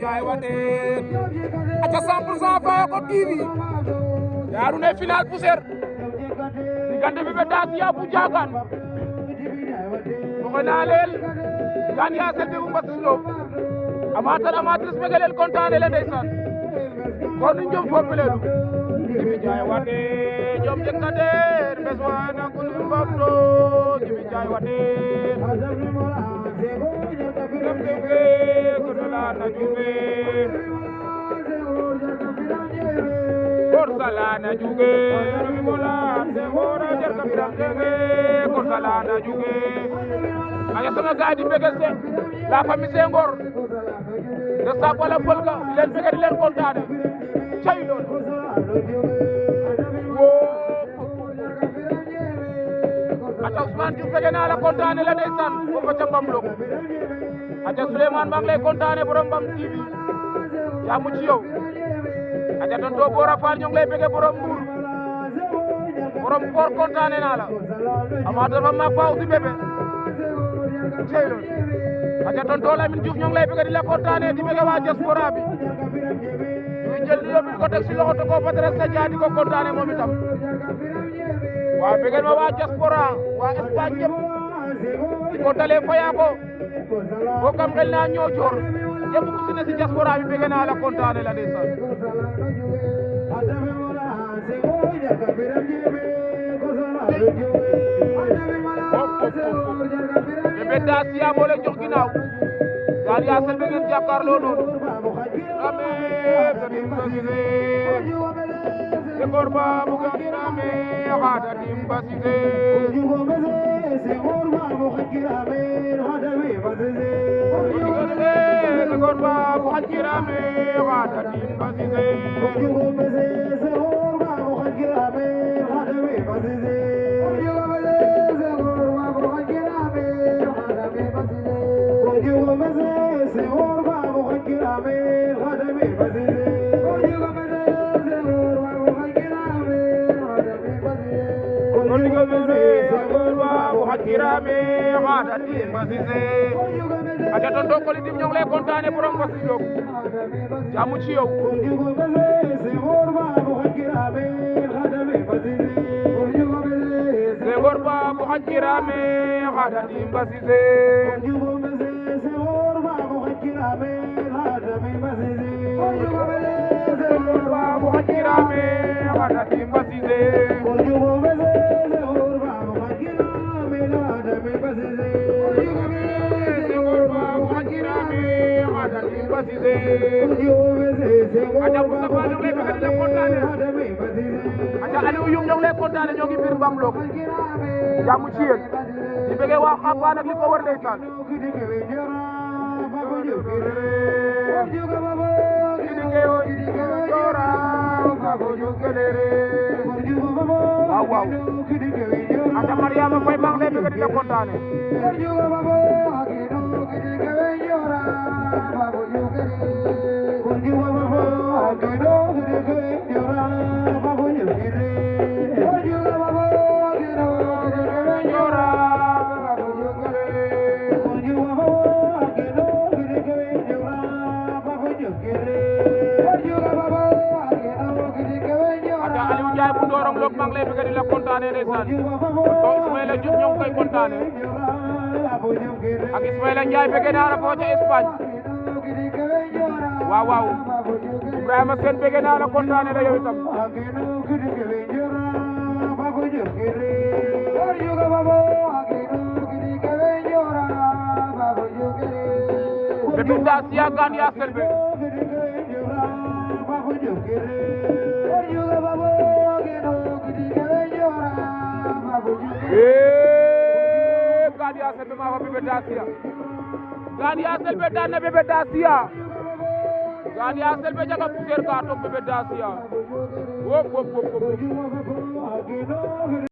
Ndiaye Wadeen aca 100% Fayako TV yaaru ne final poussière diggante Bébé Dacia bu Diagane moxe na leel Gane Ya Selbe bu Mbasilo amateur amatrice bëgg leen kontaane leen ndeysaan kon ñu jëm foofu leelu Djiby Ndiaye Wadeen jom jekadeer beswana kunu mbamto Djiby Ndiaye Wadeen Juge Salana Juge Salana Juge Mola Segora Jerka Biram Juge Salana Juge aya sama gaay di bëgg la famille Senghor de sa wala folka di leen bëgg di leen kontaane cay loolu aca Ousmane Diouf bëgg naa la kontaane la ndeysaan foofa ca Mbamlok aca Souleymane maa ngi lay kontaane borom Mbam TV yaa mu ci yow aca tonto Bora Fall ñoo ngi lay bëgg borom Mbour borom koor kontaane naa la ama dafa ma faaw si bébé cey loolu aca tonto Lamine Diouf ñoo ngi lay bëgg di la kontaane di bëgg waa diaspora bi ñu jël nuyoo bi ko teg si loxo te ko Badara Sadia di ko kontaane moom itam waa bëgg ma waa diaspora waa Espagne yëpp di ko dalee Fayako boo kam xel naa ñoo joor yëpp ku si ne si diaspora bi bëgg naa la kontaane la ndeysaan Bébé Dacia moo leen jox ginnaaw Gane Ya Selbe ngeen jàkkaarloo noonu ame gadim basise Senghor ba bu gandirame xaada dim basise Senghor ba bu xankirame xaada dim basise Senghor ba bu xankirame xaada dim basise aja tonto Koli Dim ñoo ngi lay kontaane borom Mbasilo jaamu ci yow Senghor ba bu xankirame xaada dim basise Senghor ba bu xankirame xaada dim basise Senghor ba bu xankirame xaada dim basise aja Moustapha ñoo ngi lay bëgg di la kontaane aja Aliou Youm ñoo ngi lay kontaane ñoo ngi biir Mbamlok jàmm ci yéen di bëgg waa Xabaan ak li ko war ndeysaan waaw waaw aja Mariama Faye maa ngi lay bëgg di la kontaane maa ngi lay bëgg di la kontaane ndeysaan ko Ismaïla Diouf ñoo ngi koy kontaane ak Ismaïla Ndiaye bëgg naa la foo ca Espagne waaw waaw Ibrahima Sène bëgg naa la kontaane la yow itam Bébé Dacia Gane Ya Selbe Gane Ya Selbe maa fa Bébé Dacia Gane Ya Selbe daan na Bébé Dacia Gane Ya Selbe jaga poussière ka toog Bébé Dacia wop wop wop